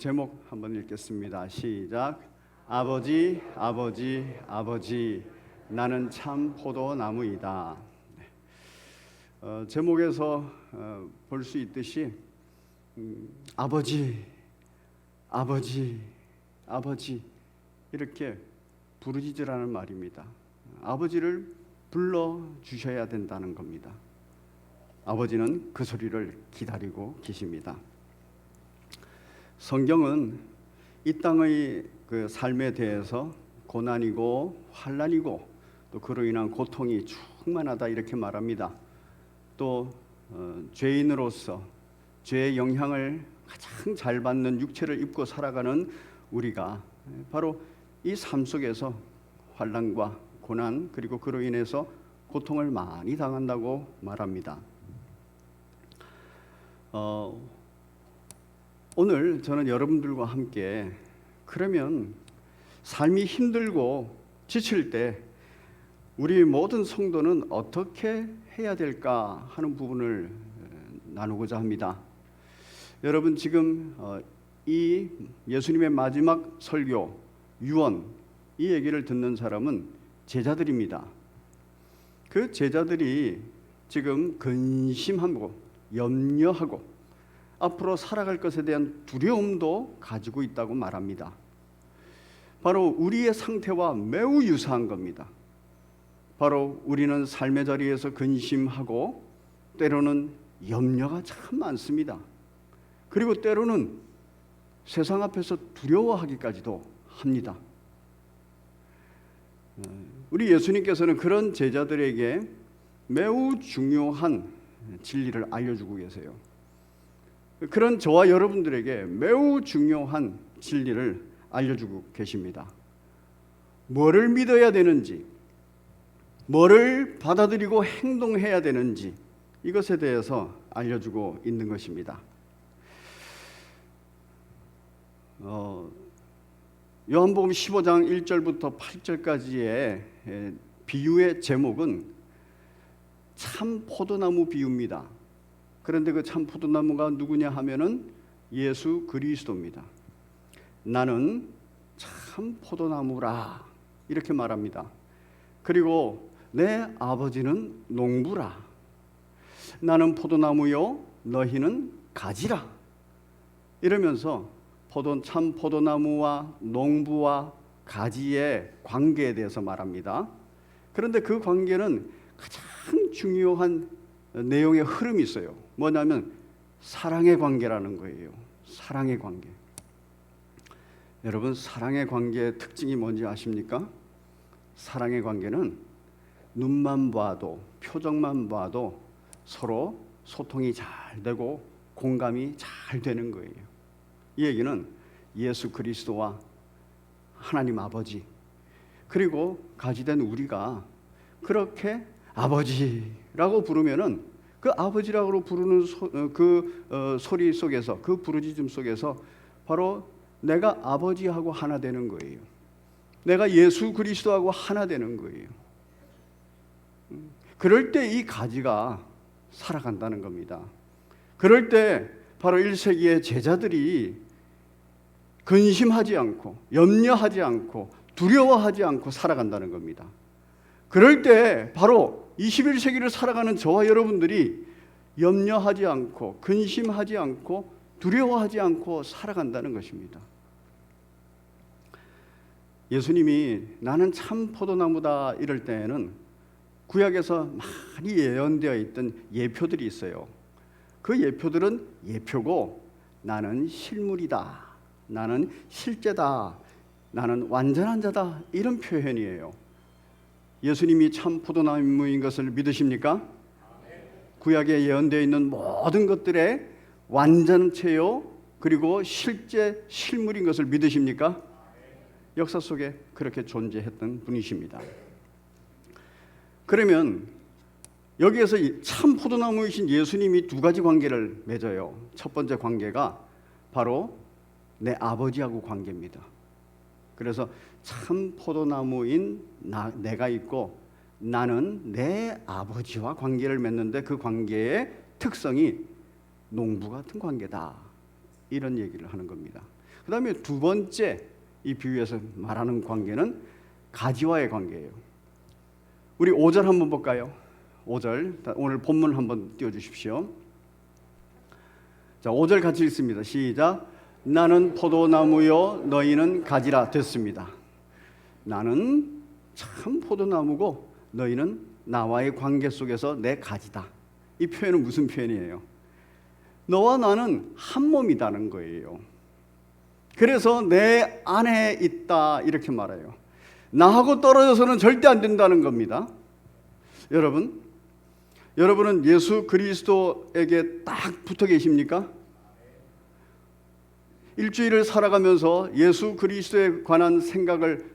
제목 한번 읽겠습니다. 시작. 아버지, 아버지, 아버지, 나는 참 포도나무이다. 제목에서 볼 수 있듯이 아버지, 아버지, 아버지 이렇게 부르짖으라는 말입니다. 아버지를 불러주셔야 된다는 겁니다. 아버지는 그 소리를 기다리고 계십니다. 성경은 이 땅의 그 삶에 대해서 고난이고 환난이고 또 그로 인한 고통이 충만하다 이렇게 말합니다. 또 죄인으로서 죄의 영향을 가장 잘 받는 육체를 입고 살아가는 우리가 바로 이 삶 속에서 환난과 고난 그리고 그로 인해서 고통을 많이 당한다고 말합니다. 오늘 저는 여러분들과 함께 그러면 삶이 힘들고 지칠 때 우리 모든 성도는 어떻게 해야 될까 하는 부분을 나누고자 합니다. 여러분 지금 이 예수님의 마지막 설교 유언 이 얘기를 듣는 사람은 제자들입니다. 그 제자들이 지금 근심하고 염려하고 앞으로 살아갈 것에 대한 두려움도 가지고 있다고 말합니다. 바로 우리의 상태와 매우 유사한 겁니다. 바로 우리는 삶의 자리에서 근심하고 때로는 염려가 참 많습니다. 그리고 때로는 세상 앞에서 두려워하기까지도 합니다. 우리 예수님께서는 그런 제자들에게 매우 중요한 진리를 알려주고 계세요. 그런 저와 여러분들에게 매우 중요한 진리를 알려주고 계십니다. 뭐를 믿어야 되는지, 뭐를 받아들이고 행동해야 되는지 이것에 대해서 알려주고 있는 것입니다. 요한복음 15장 1절부터 8절까지의 비유의 제목은 참 포도나무 비유입니다. 그런데 그 참 포도나무가 누구냐 하면은 예수 그리스도입니다. 나는 참 포도나무라 이렇게 말합니다. 그리고 내 아버지는 농부라. 나는 포도나무요 너희는 가지라. 이러면서 참 포도나무와 농부와 가지의 관계에 대해서 말합니다. 그런데 그 관계는 가장 중요한 내용의 흐름이 있어요. 뭐냐면 사랑의 관계라는 거예요. 사랑의 관계. 여러분 사랑의 관계의 특징이 뭔지 아십니까? 사랑의 관계는 눈만 봐도 표정만 봐도 서로 소통이 잘 되고 공감이 잘 되는 거예요. 이 얘기는 예수 그리스도와 하나님 아버지 그리고 가지된 우리가 그렇게 아버지라고 부르면은 그 아버지라고 부르는 소리 속에서 그 부르짖음 속에서 바로 내가 아버지하고 하나 되는 거예요. 내가 예수 그리스도하고 하나 되는 거예요. 그럴 때 이 가지가 살아간다는 겁니다. 그럴 때 바로 1세기의 제자들이 근심하지 않고 염려하지 않고 두려워하지 않고 살아간다는 겁니다. 그럴 때 바로 21세기를 살아가는 저와 여러분들이 염려하지 않고 근심하지 않고 두려워하지 않고 살아간다는 것입니다. 예수님이 나는 참 포도나무다 이럴 때에는 구약에서 많이 예언되어 있던 예표들이 있어요. 그 예표들은 예표고 나는 실물이다. 나는 실제다. 나는 완전한 자다. 이런 표현이에요. 예수님이 참 포도나무인 것을 믿으십니까? 구약에 예언되어 있는 모든 것들의 완전체요 그리고 실제 실물인 것을 믿으십니까? 역사 속에 그렇게 존재했던 분이십니다. 그러면 여기에서 참 포도나무이신 예수님이 두 가지 관계를 맺어요. 첫 번째 관계가 바로 내 아버지하고 관계입니다. 그래서 참 포도나무인 내가 있고 나는 내 아버지와 관계를 맺는데 그 관계의 특성이 농부 같은 관계다. 이런 얘기를 하는 겁니다. 그 다음에 두 번째 이 비유에서 말하는 관계는 가지와의 관계예요. 우리 5절 한번 볼까요? 5절 오늘 본문 한번 띄워주십시오. 자, 5절 같이 읽습니다. 시작. 나는 포도나무요 너희는 가지라 됐습니다. 나는 참 포도나무고 너희는 나와의 관계 속에서 내 가지다. 이 표현은 무슨 표현이에요? 너와 나는 한 몸이다는 거예요. 그래서 내 안에 있다 이렇게 말해요. 나하고 떨어져서는 절대 안 된다는 겁니다. 여러분은 예수 그리스도에게 딱 붙어 계십니까? 일주일을 살아가면서 예수 그리스도에 관한 생각을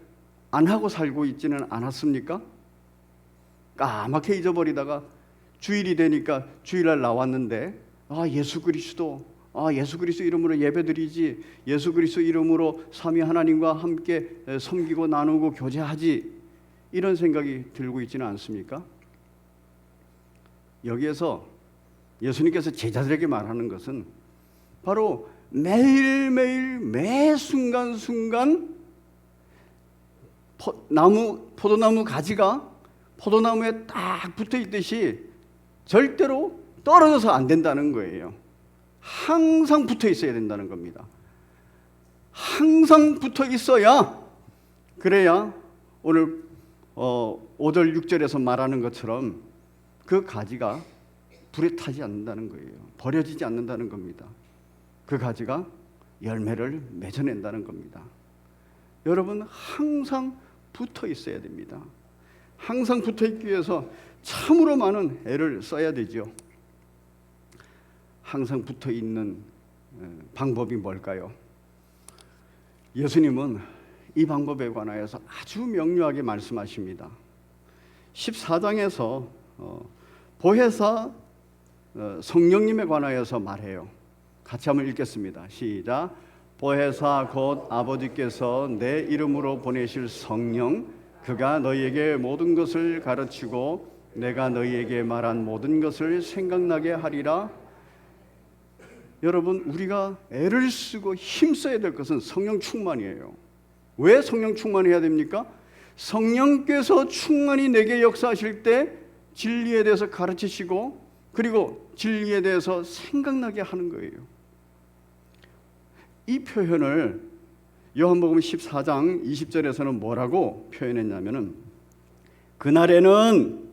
안 하고 살고 있지는 않았습니까? 까맣게 잊어버리다가 주일이 되니까 주일날 나왔는데 예수 그리스도 이름으로 예배드리지, 예수 그리스도 이름으로 삼위 하나님과 함께 섬기고 나누고 교제하지, 이런 생각이 들고 있지는 않습니까? 여기에서 예수님께서 제자들에게 말하는 것은 바로 매일매일 매 순간순간 포도나무 가지가 포도나무에 딱 붙어 있듯이 절대로 떨어져서 안 된다는 거예요. 항상 붙어 있어야 된다는 겁니다. 항상 붙어 있어야, 그래야 오늘 5절 6절에서 말하는 것처럼 그 가지가 불에 타지 않는다는 거예요. 버려지지 않는다는 겁니다. 그 가지가 열매를 맺어낸다는 겁니다. 여러분, 항상 붙어 있어야 됩니다. 항상 붙어 있기 위해서 참으로 많은 애를 써야 되죠. 항상 붙어 있는 방법이 뭘까요? 예수님은 이 방법에 관하여서 아주 명료하게 말씀하십니다. 14장에서 보혜사 성령님에 관하여서 말해요. 같이 한번 읽겠습니다. 시작. 보혜사 곧 아버지께서 내 이름으로 보내실 성령, 그가 너희에게 모든 것을 가르치고 내가 너희에게 말한 모든 것을 생각나게 하리라. 여러분, 우리가 애를 쓰고 힘써야 될 것은 성령 충만이에요. 왜 성령 충만해야 됩니까? 성령께서 충만히 내게 역사하실 때 진리에 대해서 가르치시고, 그리고 진리에 대해서 생각나게 하는 거예요. 이 표현을 요한복음 14장 20절에서는 뭐라고 표현했냐면은, 그날에는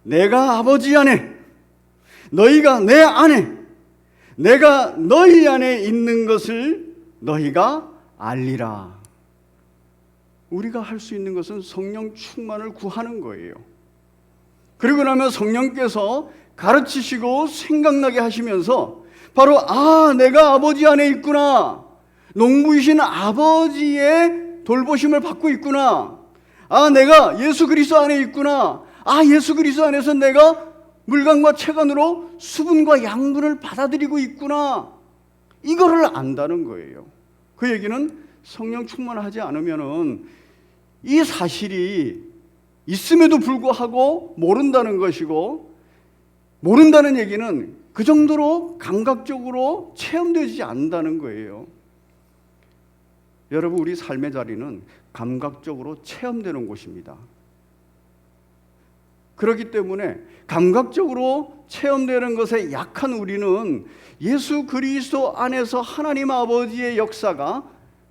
내가 아버지 안에, 너희가 내 안에, 내가 너희 안에 있는 것을 너희가 알리라. 우리가 할 수 있는 것은 성령 충만을 구하는 거예요. 그리고 나면 성령께서 가르치시고 생각나게 하시면서 바로 내가 아버지 안에 있구나, 농부이신 아버지의 돌보심을 받고 있구나, 내가 예수 그리스도 안에 있구나, 예수 그리스도 안에서 내가 물간과 체간으로 수분과 양분을 받아들이고 있구나, 이거를 안다는 거예요. 그 얘기는 성령 충만하지 않으면은 이 사실이 있음에도 불구하고 모른다는 것이고, 모른다는 얘기는 그 정도로 감각적으로 체험되지 않는다는 거예요. 여러분, 우리 삶의 자리는 감각적으로 체험되는 곳입니다. 그렇기 때문에 감각적으로 체험되는 것에 약한 우리는 예수 그리스도 안에서 하나님 아버지의 역사가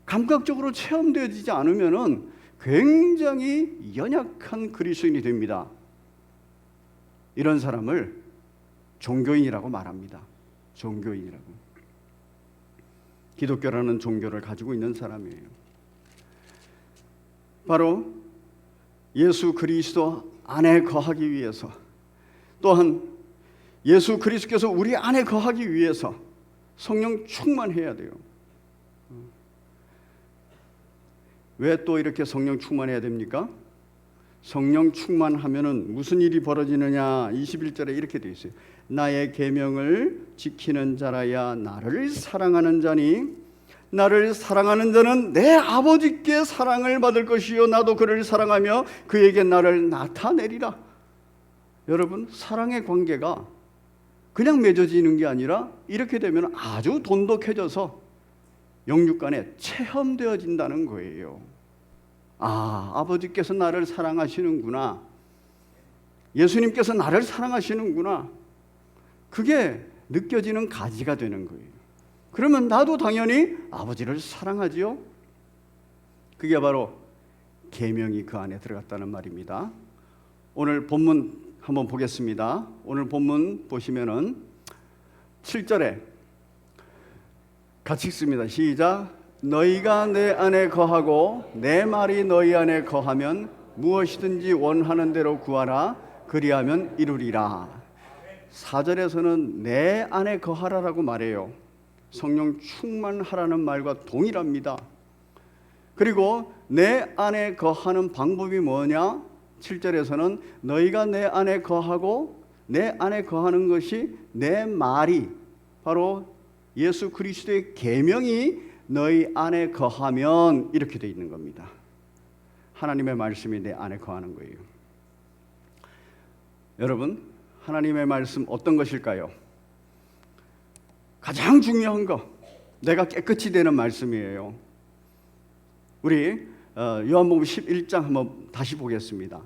감각적으로 체험되지 않으면 굉장히 연약한 그리스도인이 됩니다. 이런 사람을 종교인이라고 말합니다. 종교인이라고. 기독교라는 종교를 가지고 있는 사람이에요. 바로 예수 그리스도 안에 거하기 위해서, 또한 예수 그리스도께서 우리 안에 거하기 위해서 성령 충만해야 돼요. 왜 또 이렇게 성령 충만해야 됩니까? 성령 충만하면은 무슨 일이 벌어지느냐? 21절에 이렇게 되어 있어요. 나의 계명을 지키는 자라야 나를 사랑하는 자니, 나를 사랑하는 자는 내 아버지께 사랑을 받을 것이요 나도 그를 사랑하며 그에게 나를 나타내리라. 여러분, 사랑의 관계가 그냥 맺어지는 게 아니라 이렇게 되면 아주 돈독해져서 영육간에 체험되어진다는 거예요. 아, 아버지께서 나를 사랑하시는구나. 예수님께서 나를 사랑하시는구나. 그게 느껴지는 가지가 되는 거예요. 그러면 나도 당연히 아버지를 사랑하지요. 그게 바로 계명이 그 안에 들어갔다는 말입니다. 오늘 본문 한번 보겠습니다. 오늘 본문 보시면은 7절에 같이 읽습니다. 시작. 너희가 내 안에 거하고 내 말이 너희 안에 거하면 무엇이든지 원하는 대로 구하라. 그리하면 이루리라. 4절에서는 내 안에 거하라라고 말해요. 성령 충만하라는 말과 동일합니다. 그리고 내 안에 거하는 방법이 뭐냐? 7절에서는 너희가 내 안에 거하고 내 안에 거하는 것이 내 말이 바로 예수 그리스도의 계명이 너희 안에 거하면 이렇게 돼 있는 겁니다. 하나님의 말씀이 내 안에 거하는 거예요. 여러분, 하나님의 말씀 어떤 것일까요? 가장 중요한 거, 내가 깨끗이 되는 말씀이에요. 우리 요한복음 11장 한번 다시 보겠습니다.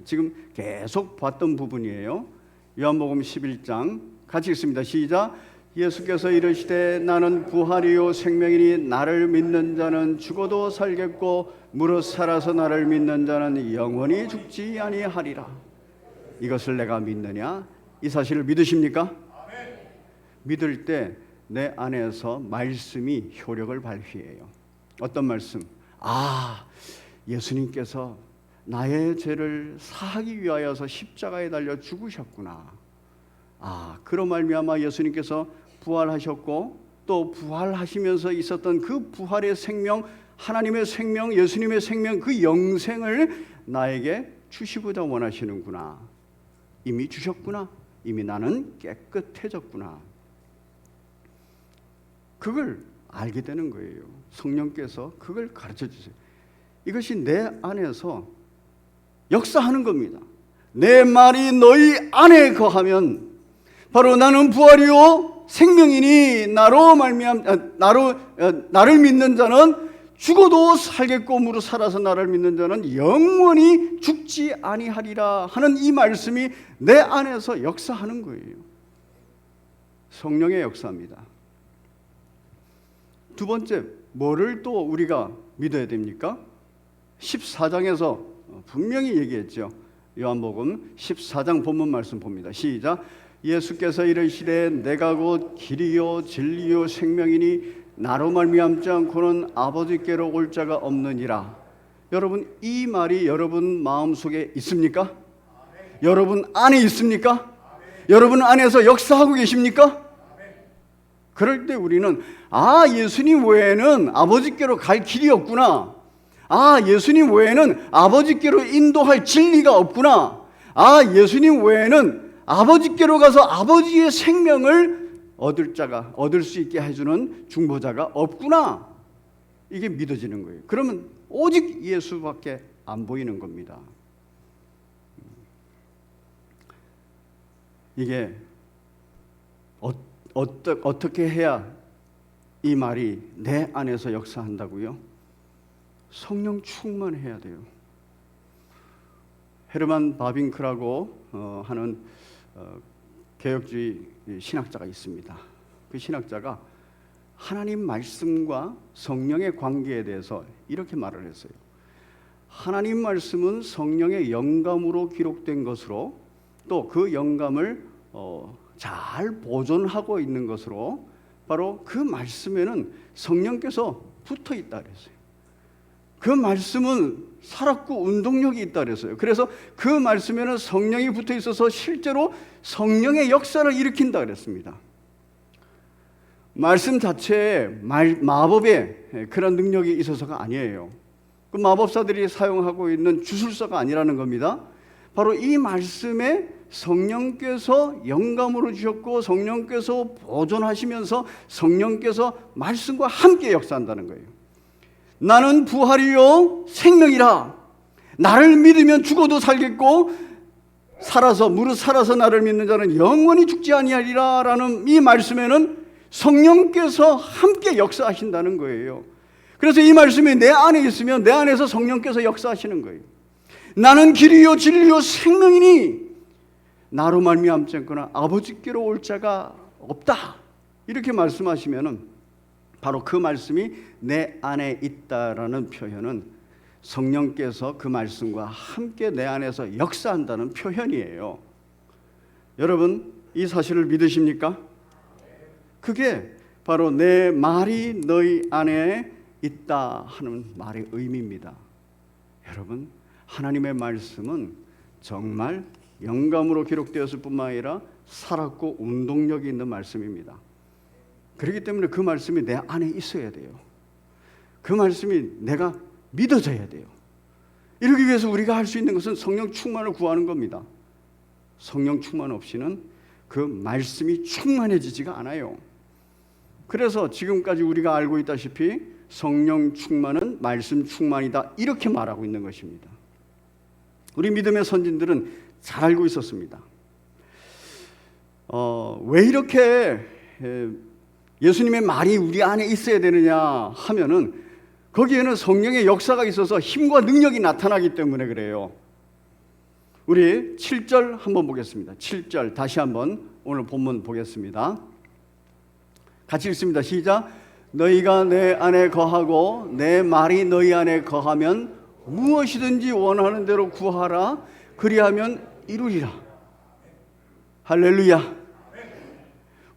지금 계속 봤던 부분이에요. 요한복음 11장 같이 읽습니다. 시작. 예수께서 이르시되 나는 부활이요 생명이니 나를 믿는 자는 죽어도 살겠고 무릇 살아서 나를 믿는 자는 영원히 죽지 아니하리라. 이것을 내가 믿느냐? 이 사실을 믿으십니까? 믿을 때 내 안에서 말씀이 효력을 발휘해요. 어떤 말씀? 아, 예수님께서 나의 죄를 사하기 위하여서 십자가에 달려 죽으셨구나. 아, 그로 말미암아 예수님께서 부활하셨고 또 부활하시면서 있었던 그 부활의 생명, 하나님의 생명, 예수님의 생명, 그 영생을 나에게 주시고자 원하시는구나. 이미 주셨구나. 이미 나는 깨끗해졌구나. 그걸 알게 되는 거예요. 성령께서 그걸 가르쳐 주세요. 이것이 내 안에서 역사하는 겁니다. 내 말이 너희 안에 거하면 바로 나는 부활이요 생명이니 나를 믿는 자는 죽어도 살겠고 무릇 살아서 나를 믿는 자는 영원히 죽지 아니하리라 하는 이 말씀이 내 안에서 역사하는 거예요. 성령의 역사입니다. 두 번째, 뭐를 또 우리가 믿어야 됩니까? 14장에서 분명히 얘기했죠. 요한복음 14장 본문 말씀 봅니다. 시작. 예수께서 이르시되 내가 곧 길이요 진리요 생명이니 나로 말미암지 않고는 아버지께로 올 자가 없느니라. 여러분, 이 말이 여러분 마음속에 있습니까? 여러분 안에 있습니까? 여러분 안에서 역사하고 계십니까? 그럴 때 우리는 아, 예수님 외에는 아버지께로 갈 길이 없구나. 아, 예수님 외에는 아버지께로 인도할 진리가 없구나. 아, 예수님 외에는 아버지께로 가서 아버지의 생명을 얻을 수 있게 해주는 중보자가 없구나. 이게 믿어지는 거예요. 그러면 오직 예수밖에 안 보이는 겁니다. 이게 어떻게 해야 이 말이 내 안에서 역사한다고요? 성령 충만해야 돼요. 헤르만 바빙크라고 하는 개혁주의 신학자가 있습니다. 그 신학자가 하나님 말씀과 성령의 관계에 대해서 이렇게 말을 했어요. 하나님 말씀은 성령의 영감으로 기록된 것으로 또 그 영감을 잘 보존하고 있는 것으로 바로 그 말씀에는 성령께서 붙어 있다 그랬어요. 그 말씀은 살았고 운동력이 있다 그랬어요. 그래서 그 말씀에는 성령이 붙어 있어서 실제로 성령의 역사를 일으킨다 그랬습니다. 말씀 자체에 마법의 그런 능력이 있어서가 아니에요. 그 마법사들이 사용하고 있는 주술서가 아니라는 겁니다. 바로 이 말씀에 성령께서 영감으로 주셨고 성령께서 보존하시면서 성령께서 말씀과 함께 역사한다는 거예요. 나는 부활이요 생명이라. 나를 믿으면 죽어도 살겠고 무릇 살아서 나를 믿는 자는 영원히 죽지 아니하리라 라는 이 말씀에는 성령께서 함께 역사하신다는 거예요. 그래서 이 말씀이 내 안에 있으면 내 안에서 성령께서 역사하시는 거예요. 나는 길이요 진리요 생명이니 나로 말미암지 않거나 아버지께로 올 자가 없다. 이렇게 말씀하시면은 바로 그 말씀이 내 안에 있다라는 표현은 성령께서 그 말씀과 함께 내 안에서 역사한다는 표현이에요. 여러분, 이 사실을 믿으십니까? 그게 바로 내 말이 너희 안에 있다 하는 말의 의미입니다. 여러분, 하나님의 말씀은 정말 영감으로 기록되었을 뿐만 아니라 살았고 운동력이 있는 말씀입니다. 그렇기 때문에 그 말씀이 내 안에 있어야 돼요. 그 말씀이 내가 믿어져야 돼요. 이러기 위해서 우리가 할 수 있는 것은 성령 충만을 구하는 겁니다. 성령 충만 없이는 그 말씀이 충만해지지가 않아요. 그래서 지금까지 우리가 알고 있다시피 성령 충만은 말씀 충만이다 이렇게 말하고 있는 것입니다. 우리 믿음의 선진들은 잘 알고 있었습니다. 왜 이렇게 예수님의 말이 우리 안에 있어야 되느냐 하면은 거기에는 성령의 역사가 있어서 힘과 능력이 나타나기 때문에 그래요. 우리 7절 한번 보겠습니다. 7절 다시 한번 오늘 본문 보겠습니다. 같이 읽습니다. 시작. 너희가 내 안에 거하고 내 말이 너희 안에 거하면 무엇이든지 원하는 대로 구하라. 그리하면 이루리라. 할렐루야.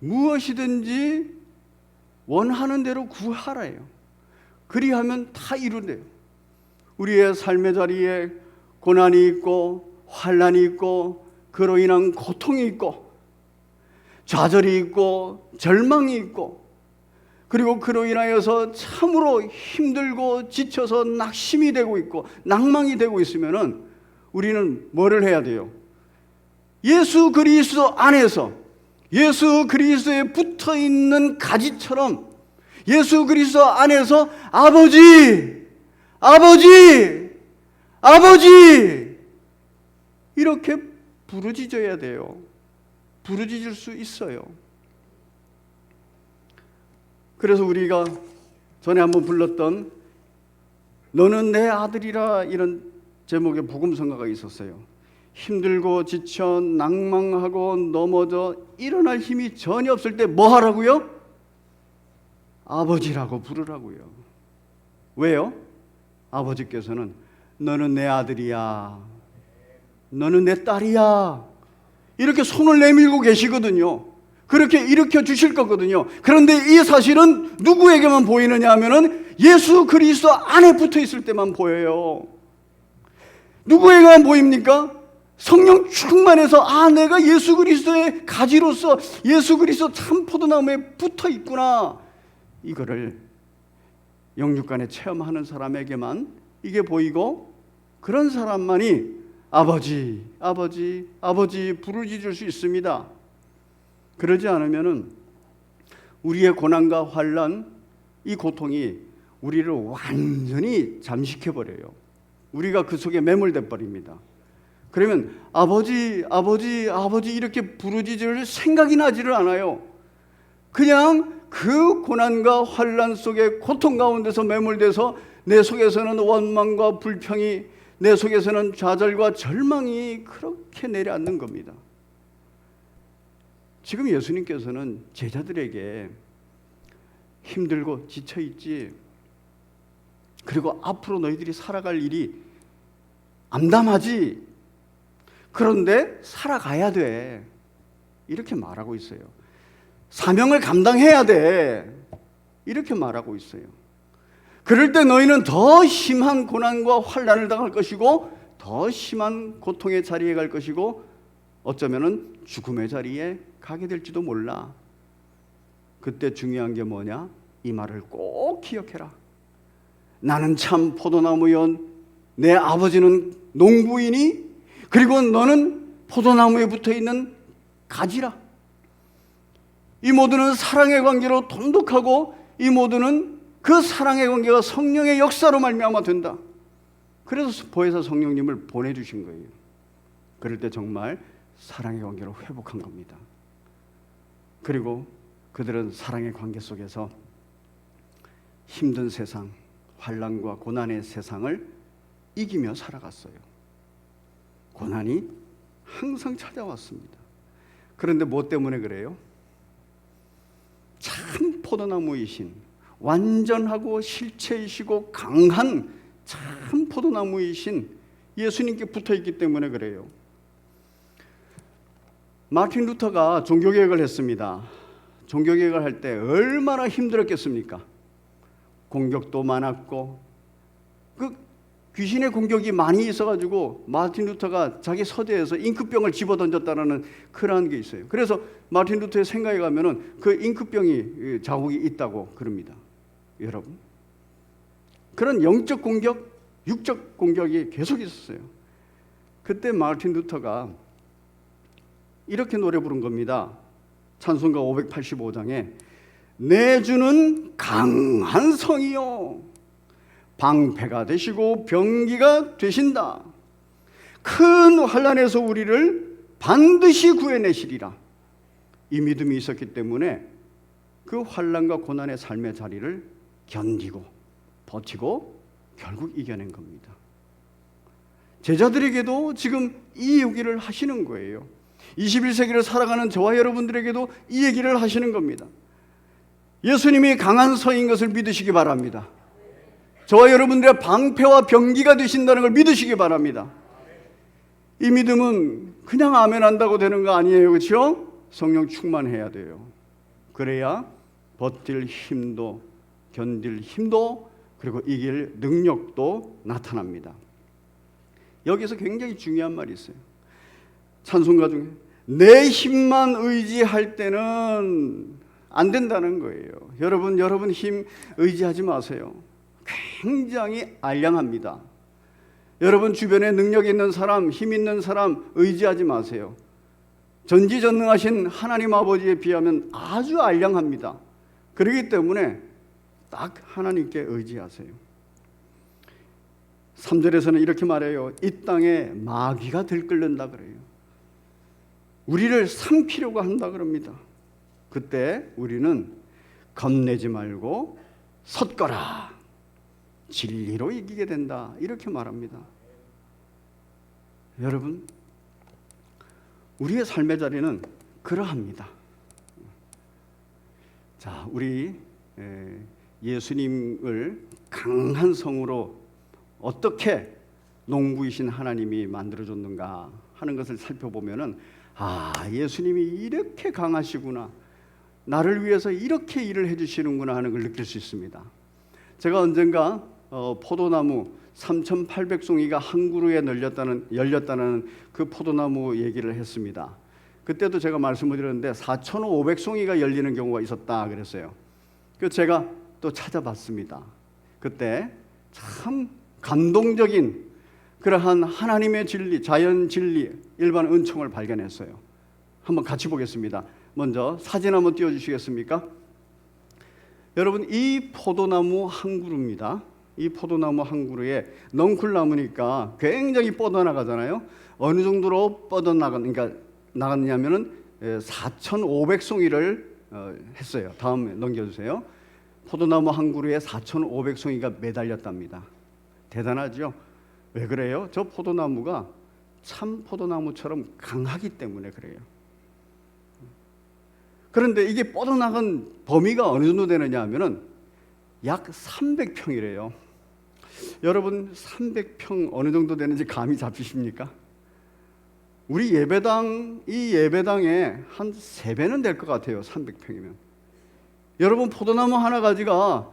무엇이든지 원하는 대로 구하라요. 그리하면 다 이룬대요. 우리의 삶의 자리에 고난이 있고 환난이 있고 그로 인한 고통이 있고 좌절이 있고 절망이 있고 그리고 그로 인하여서 참으로 힘들고 지쳐서 낙심이 되고 있고 낭망이 되고 있으면은 우리는 뭐를 해야 돼요? 예수 그리스도 안에서 예수 그리스도에 붙어 있는 가지처럼 예수 그리스도 안에서 아버지, 아버지, 아버지 이렇게 부르짖어야 돼요. 부르짖을 수 있어요. 그래서 우리가 전에 한번 불렀던 너는 내 아들이라 이런 제목의 복음성가가 있었어요. 힘들고 지쳐 낭망하고 넘어져 일어날 힘이 전혀 없을 때 뭐 하라고요? 아버지라고 부르라고요. 왜요? 아버지께서는 너는 내 아들이야, 너는 내 딸이야 이렇게 손을 내밀고 계시거든요. 그렇게 일으켜 주실 거거든요. 그런데 이 사실은 누구에게만 보이느냐 하면은 예수 그리스도 안에 붙어 있을 때만 보여요. 누구에게만 보입니까? 성령 충만해서 내가 예수 그리스도의 가지로서 예수 그리스도 참 포도나무에 붙어 있구나 이거를 영육간에 체험하는 사람에게만 이게 보이고 그런 사람만이 아버지, 아버지, 아버지 부르짖을 수 있습니다. 그러지 않으면은 우리의 고난과 환난, 이 고통이 우리를 완전히 잠식해 버려요. 우리가 그 속에 매몰돼 버립니다. 그러면 아버지, 아버지, 아버지 이렇게 부르짖을 생각이 나지를 않아요. 그냥 그 고난과 환난 속에 고통 가운데서 매몰돼서 내 속에서는 원망과 불평이, 내 속에서는 좌절과 절망이 그렇게 내려앉는 겁니다. 지금 예수님께서는 제자들에게 힘들고 지쳐있지, 그리고 앞으로 너희들이 살아갈 일이 암담하지, 그런데 살아가야 돼 이렇게 말하고 있어요. 사명을 감당해야 돼 이렇게 말하고 있어요. 그럴 때 너희는 더 심한 고난과 환난을 당할 것이고 더 심한 고통의 자리에 갈 것이고 어쩌면은 죽음의 자리에 가게 될지도 몰라. 그때 중요한 게 뭐냐? 이 말을 꼭 기억해라. 나는 참 포도나무여 내 아버지는 농부이니 그리고 너는 포도나무에 붙어있는 가지라. 이 모두는 사랑의 관계로 돈독하고 이 모두는 그 사랑의 관계가 성령의 역사로 말미암아 된다. 그래서 보혜사 성령님을 보내주신 거예요. 그럴 때 정말 사랑의 관계로 회복한 겁니다. 그리고 그들은 사랑의 관계 속에서 힘든 세상, 환난과 고난의 세상을 이기며 살아갔어요. 고난이 항상 찾아왔습니다. 그런데 뭐 때문에 그래요? 참 포도나무이신, 완전하고 실체이시고 강한 참 포도나무이신 예수님께 붙어있기 때문에 그래요. 마틴 루터가 종교개혁을 했습니다. 종교개혁을 할 때 얼마나 힘들었겠습니까? 공격도 많았고 그 귀신의 공격이 많이 있어가지고 마틴 루터가 자기 서재에서 잉크병을 집어던졌다는 그러한 게 있어요. 그래서 마틴 루터의 생각에 가면은 그 잉크병이 자국이 있다고 그럽니다. 여러분, 그런 영적 공격, 육적 공격이 계속 있었어요. 그때 마틴 루터가 이렇게 노래 부른 겁니다. 찬송가 585장에 내 주는 강한 성이요 방패가 되시고 병기가 되신다. 큰 환난에서 우리를 반드시 구해내시리라. 이 믿음이 있었기 때문에 그 환난과 고난의 삶의 자리를 견디고 버티고 결국 이겨낸 겁니다. 제자들에게도 지금 이 얘기를 하시는 거예요. 21세기를 살아가는 저와 여러분들에게도 이 얘기를 하시는 겁니다. 예수님이 강한 성인 것을 믿으시기 바랍니다. 저와 여러분들의 방패와 병기가 되신다는 걸 믿으시기 바랍니다. 이 믿음은 그냥 아멘 한다고 되는 거 아니에요. 그렇죠? 성령 충만해야 돼요. 그래야 버틸 힘도, 견딜 힘도, 그리고 이길 능력도 나타납니다. 여기서 굉장히 중요한 말이 있어요. 찬송가 중에 내 힘만 의지할 때는 안 된다는 거예요. 여러분 힘 의지하지 마세요. 굉장히 알량합니다. 여러분 주변에 능력 있는 사람, 힘 있는 사람 의지하지 마세요. 전지전능하신 하나님 아버지에 비하면 아주 알량합니다. 그렇기 때문에 딱 하나님께 의지하세요. 3절에서는 이렇게 말해요. 이 땅에 마귀가 들끓는다 그래요. 우리를 삼키려고 한다 그럽니다. 그때 우리는 겁내지 말고 섰거라. 진리로 이기게 된다. 이렇게 말합니다. 여러분, 우리의 삶의 자리는 그러합니다. 자, 우리 예수님을 강한 성으로 어떻게 농부이신 하나님이 만들어줬는가 하는 것을 살펴보면은 예수님이 이렇게 강하시구나, 나를 위해서 이렇게 일을 해주시는구나 하는 걸 느낄 수 있습니다. 제가 언젠가 포도나무 3,800송이가 한 그루에 열렸다는 그 포도나무 얘기를 했습니다. 그때도 제가 말씀을 드렸는데 4,500송이가 열리는 경우가 있었다 그랬어요. 그래서 제가 또 찾아봤습니다. 그때 참 감동적인 그러한 하나님의 진리, 자연 진리, 일반 은총을 발견했어요. 한번 같이 보겠습니다. 먼저 사진 한번 띄워주시겠습니까? 여러분, 이 포도나무 한 그루입니다. 이 포도나무 한 그루에 넝쿨나무니까 굉장히 뻗어나가잖아요. 어느 정도로 나갔냐면은 4,500송이를 했어요. 다음에 넘겨주세요. 포도나무 한 그루에 4,500송이가 매달렸답니다. 대단하죠? 왜 그래요? 저 포도나무가 참 포도나무처럼 강하기 때문에 그래요. 그런데 이게 뻗어나간 범위가 어느 정도 되느냐 하면은 약 300평이래요. 여러분, 300평 어느 정도 되는지 감이 잡히십니까? 우리 예배당, 이 예배당에 한 3배는 될 것 같아요. 300평이면. 여러분, 포도나무 하나 가지가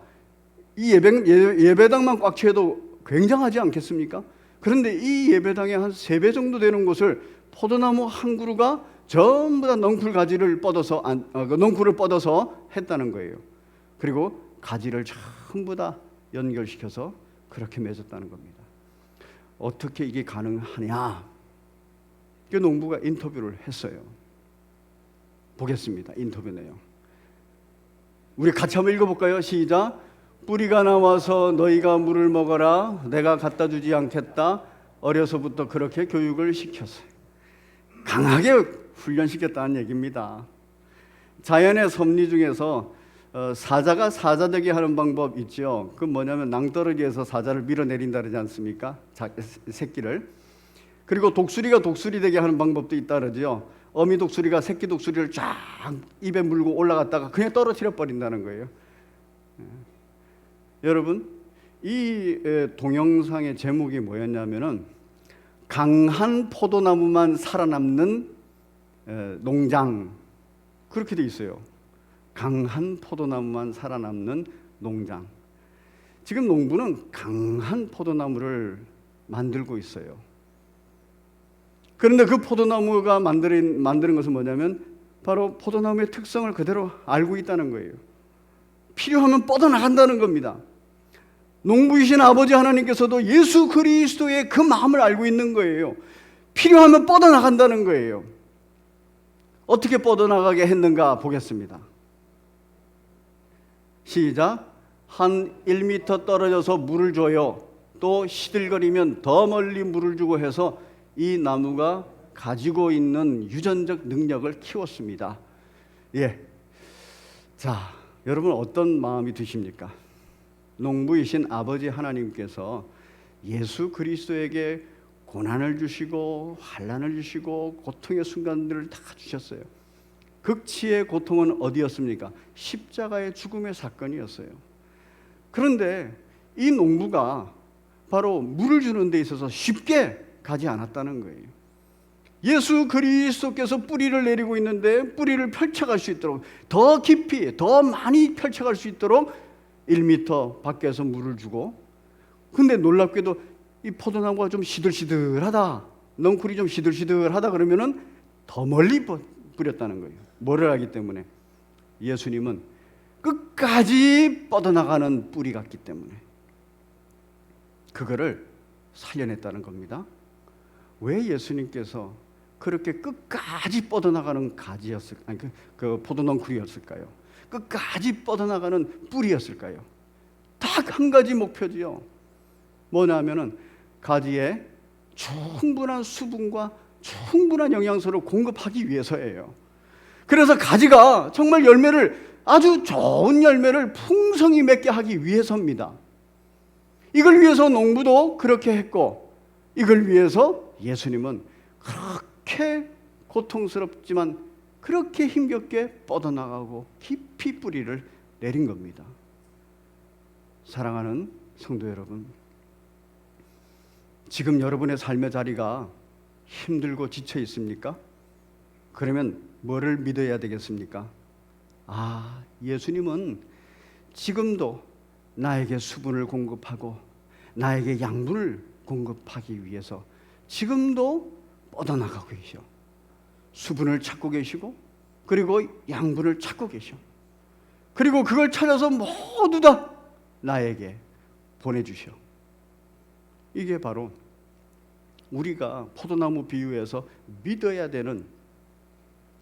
이 예배당만 꽉 채워도 굉장하지 않겠습니까? 그런데 이 예배당에 한 3배 정도 되는 곳을 포도나무 한 그루가 전부 다 넝쿨 가지를 뻗어서 넝쿨을 뻗어서 했다는 거예요. 그리고 가지를 전부 다 연결시켜서 그렇게 맺었다는 겁니다. 어떻게 이게 가능하냐? 그 농부가 인터뷰를 했어요. 보겠습니다. 인터뷰 내용. 우리 같이 한번 읽어볼까요? 시작. 뿌리가 나와서 너희가 물을 먹어라. 내가 갖다 주지 않겠다. 어려서부터 그렇게 교육을 시켰어요. 강하게 훈련시켰다는 얘기입니다. 자연의 섭리 중에서 사자가 사자되게 하는 방법 있죠. 그 뭐냐면 낭떠러지에서 사자를 밀어내린다 그러지 않습니까? 새끼를. 그리고 독수리가 독수리 되게 하는 방법도 있다 그러죠. 어미 독수리가 새끼 독수리를 쫙 입에 물고 올라갔다가 그냥 떨어뜨려 버린다는 거예요. 여러분, 이 동영상의 제목이 뭐였냐면은 강한 포도나무만 살아남는 농장, 그렇게 돼 있어요. 강한 포도나무만 살아남는 농장. 지금 농부는 강한 포도나무를 만들고 있어요. 그런데 그 포도나무가 만드는 것은 뭐냐면 바로 포도나무의 특성을 그대로 알고 있다는 거예요. 필요하면 뻗어나간다는 겁니다. 농부이신 아버지 하나님께서도 예수 그리스도의 그 마음을 알고 있는 거예요. 필요하면 뻗어나간다는 거예요. 어떻게 뻗어나가게 했는가 보겠습니다. 시작. 한 1m 떨어져서 물을 줘요. 또 시들거리면 더 멀리 물을 주고 해서 이 나무가 가지고 있는 유전적 능력을 키웠습니다. 예. 자, 여러분 어떤 마음이 드십니까? 농부이신 아버지 하나님께서 예수 그리스도에게 고난을 주시고 환난을 주시고 고통의 순간들을 다 주셨어요. 극치의 고통은 어디였습니까? 십자가의 죽음의 사건이었어요. 그런데 이 농부가 바로 물을 주는 데 있어서 쉽게 가지 않았다는 거예요. 예수 그리스도께서 뿌리를 내리고 있는데 뿌리를 펼쳐갈 수 있도록 더 깊이 더 많이 펼쳐갈 수 있도록 1m 밖에서 물을 주고, 근데 놀랍게도 이 포도나무가 좀 시들시들하다, 넝쿨이 좀 시들시들하다 그러면은 더 멀리 뿌렸다는 거예요. 뭐를 하기 때문에? 예수님은 끝까지 뻗어나가는 뿌리 같기 때문에 그거를 살려냈다는 겁니다. 왜 예수님께서 그렇게 끝까지 뻗어나가는 그 포도넝쿨이었을까요? 끝까지 뻗어나가는 뿌리였을까요? 딱 한 가지 목표지요. 뭐냐면은 가지에 충분한 수분과 충분한 영양소를 공급하기 위해서예요. 그래서 가지가 정말 아주 좋은 열매를 풍성히 맺게 하기 위해서입니다. 이걸 위해서 농부도 그렇게 했고, 이걸 위해서 예수님은 그렇게 고통스럽지만 그렇게 힘겹게 뻗어나가고 깊이 뿌리를 내린 겁니다. 사랑하는 성도 여러분, 지금 여러분의 삶의 자리가 힘들고 지쳐 있습니까? 그러면 뭐를 믿어야 되겠습니까? 예수님은 지금도 나에게 수분을 공급하고 나에게 양분을 공급하기 위해서 지금도 뻗어나가고 계셔. 수분을 찾고 계시고, 그리고 양분을 찾고 계셔. 그리고 그걸 찾아서 모두 다 나에게 보내주셔. 이게 바로 우리가 포도나무 비유에서 믿어야 되는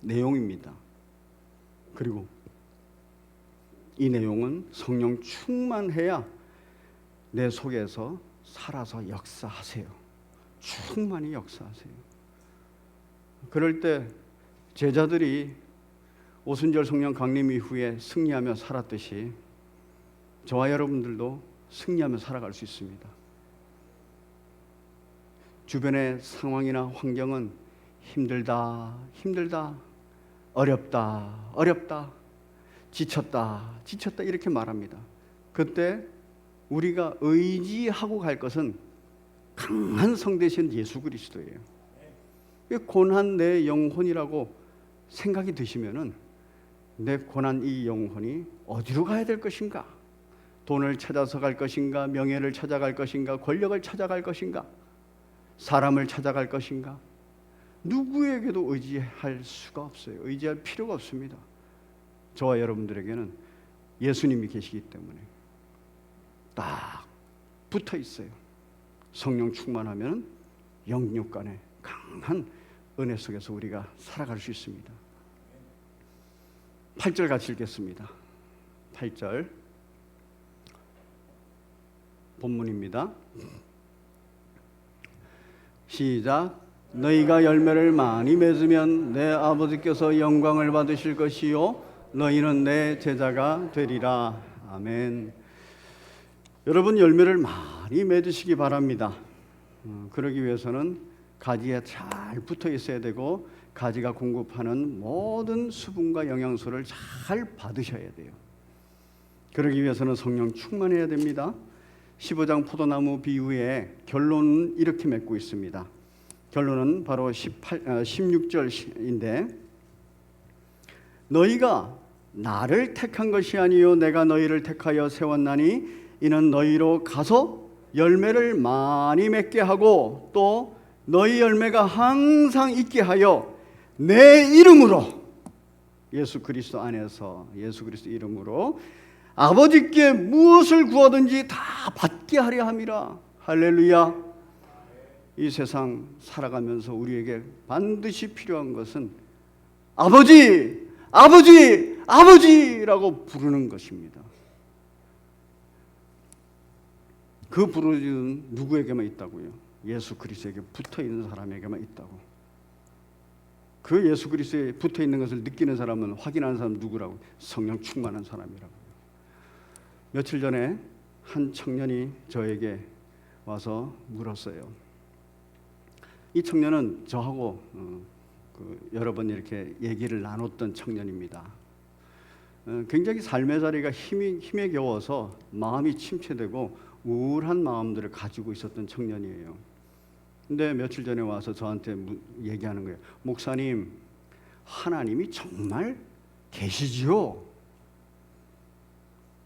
내용입니다. 그리고 이 내용은 성령 충만해야 내 속에서 살아서 역사하세요. 충만히 역사하세요. 그럴 때 제자들이 오순절 성령 강림 이후에 승리하며 살았듯이 저와 여러분들도 승리하며 살아갈 수 있습니다. 주변의 상황이나 환경은 힘들다, 어렵다, 지쳤다 이렇게 말합니다. 그때 우리가 의지하고 갈 것은 강한 성 되신 예수 그리스도예요. 고난 내 영혼이라고 생각이 드시면은 내 고난 이 영혼이 어디로 가야 될 것인가? 돈을 찾아서 갈 것인가? 명예를 찾아갈 것인가? 권력을 찾아갈 것인가? 사람을 찾아갈 것인가? 누구에게도 의지할 수가 없어요. 의지할 필요가 없습니다. 저와 여러분들에게는 예수님이 계시기 때문에 딱 붙어 있어요. 성령 충만하면 영육 간의 강한 은혜 속에서 우리가 살아갈 수 있습니다. 8절 같이 읽겠습니다. 8절 본문입니다. 시작. 너희가 열매를 많이 맺으면 내 아버지께서 영광을 받으실 것이요 너희는 내 제자가 되리라. 아멘. 여러분 열매를 많이 맺으시기 바랍니다. 그러기 위해서는 가지에 잘 붙어 있어야 되고 가지가 공급하는 모든 수분과 영양소를 잘 받으셔야 돼요. 그러기 위해서는 성령 충만해야 됩니다. 15장 포도나무 비유의 결론은 이렇게 맺고 있습니다. 결론은 바로 16절인데 너희가 나를 택한 것이 아니요 내가 너희를 택하여 세웠나니 이는 너희로 가서 열매를 많이 맺게 하고 또 너희 열매가 항상 있게 하여 내 이름으로 예수 그리스도 안에서 예수 그리스도 이름으로 아버지께 무엇을 구하든지 다 받게 하려 함이라. 할렐루야. 이 세상 살아가면서 우리에게 반드시 필요한 것은 아버지, 아버지, 아버지라고 부르는 것입니다. 그 부르짖음 누구에게만 있다고요? 예수 그리스도에게 붙어있는 사람에게만 있다고. 그 예수 그리스도에 붙어있는 것을 느끼는 사람은 확인하는 사람 누구라고? 성령 충만한 사람이라고. 며칠 전에 한 청년이 저에게 와서 물었어요. 이 청년은 저하고 여러 번 이렇게 얘기를 나눴던 청년입니다. 굉장히 삶의 자리가 힘에 겨워서 마음이 침체되고 우울한 마음들을 가지고 있었던 청년이에요. 근데 며칠 전에 와서 저한테 얘기하는 거예요. 목사님, 하나님이 정말 계시지요?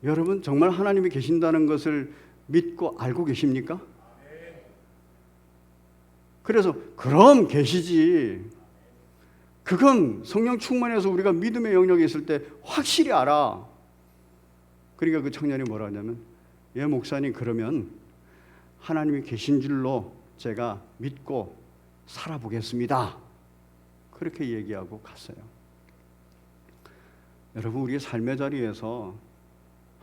여러분 정말 하나님이 계신다는 것을 믿고 알고 계십니까? 그래서 그럼 계시지. 그건 성령 충만해서 우리가 믿음의 영역에 있을 때 확실히 알아. 그러니까 그 청년이 뭐라 하냐면 예 목사님 그러면 하나님이 계신 줄로 제가 믿고 살아보겠습니다. 그렇게 얘기하고 갔어요. 여러분 우리의 삶의 자리에서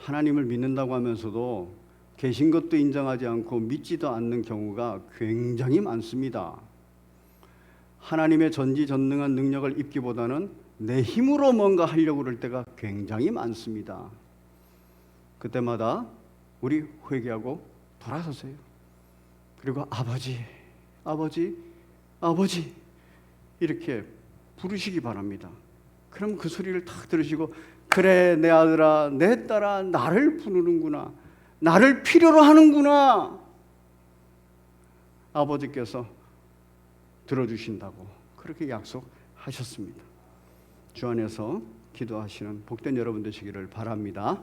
하나님을 믿는다고 하면서도 계신 것도 인정하지 않고 믿지도 않는 경우가 굉장히 많습니다. 하나님의 전지전능한 능력을 입기보다는 내 힘으로 뭔가 하려고 그럴 때가 굉장히 많습니다. 그때마다 우리 회개하고 돌아서세요. 그리고 아버지, 아버지, 아버지 이렇게 부르시기 바랍니다. 그럼 그 소리를 딱 들으시고 그래 내 아들아 내 딸아 나를 부르는구나. 나를 필요로 하는구나. 아버지께서 들어주신다고 그렇게 약속하셨습니다. 주 안에서 기도하시는 복된 여러분 되시기를 바랍니다.